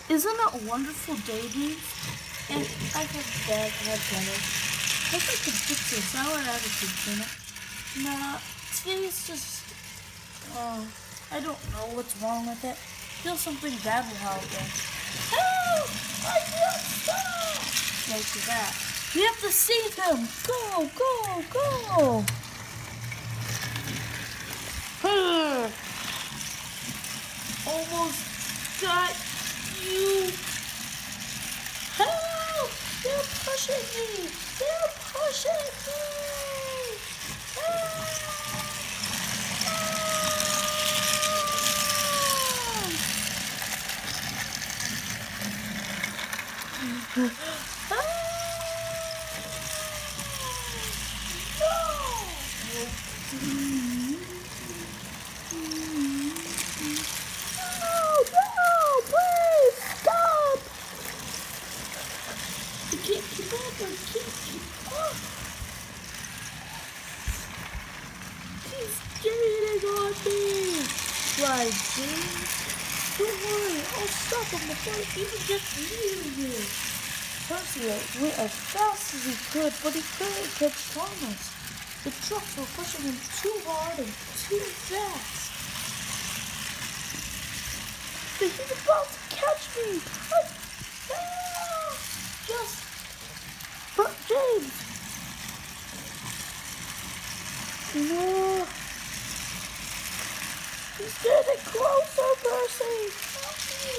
Isn't it a wonderful day, dude? And I have bad head dinner. I think I could fix this. Sour attitude dinner. Nah, today's just, I don't know what's wrong with it. Feel something bad will happen. Help! I can't stop! Like that. We have to save him! Go, go, go! Almost got you. Help! They're pushing me! They're pushing me! He's gaining on me! Right, James? Don't worry, I'll stop him before he even gets near you. Percy went as fast as he could, but he couldn't catch Thomas. The trucks were pushing him too hard and too fast. But he's about to catch me! But James! No! He's getting closer, Percy! Help me!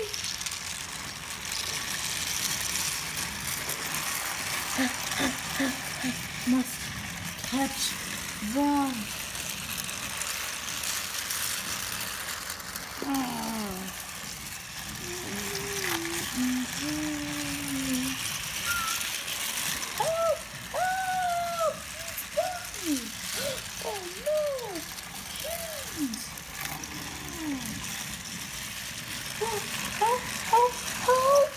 I must catch them. Help! Help! He's got me! Oh no! Jeez! Help! Help! Help!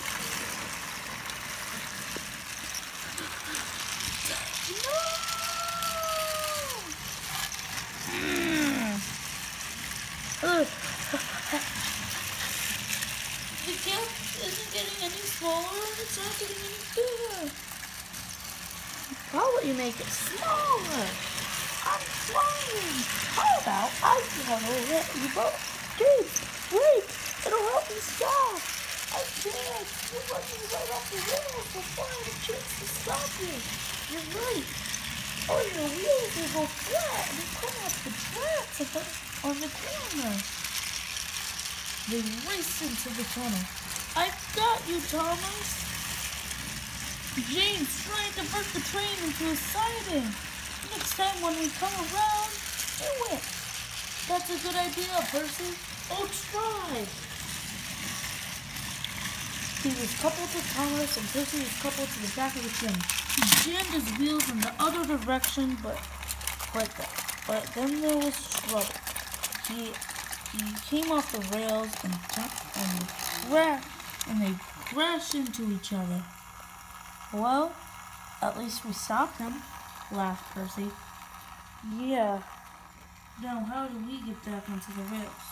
The gap isn't getting any smaller, it's not getting any bigger. Why would you make it smaller? I'm flying. How about I tunnel it you both? Dude, wait, it'll help me stop. I can't. You're running right off the wheels before I have a chance to stop you. You're right. All your wheels will go flat and come off the tracks on the corner. They race into the tunnel. I've got you, Thomas. James trying to burst the train into a siding. Next time when we come around, do it. That's a good idea, Percy. Oh, try. He was coupled to Thomas and Percy was coupled to the back of the train. He jammed his wheels in the other direction, but then there was trouble. He came off the rails and they crashed into each other. Well, at least we stopped them, laughed Percy. Yeah. Now how do we get back onto the rails?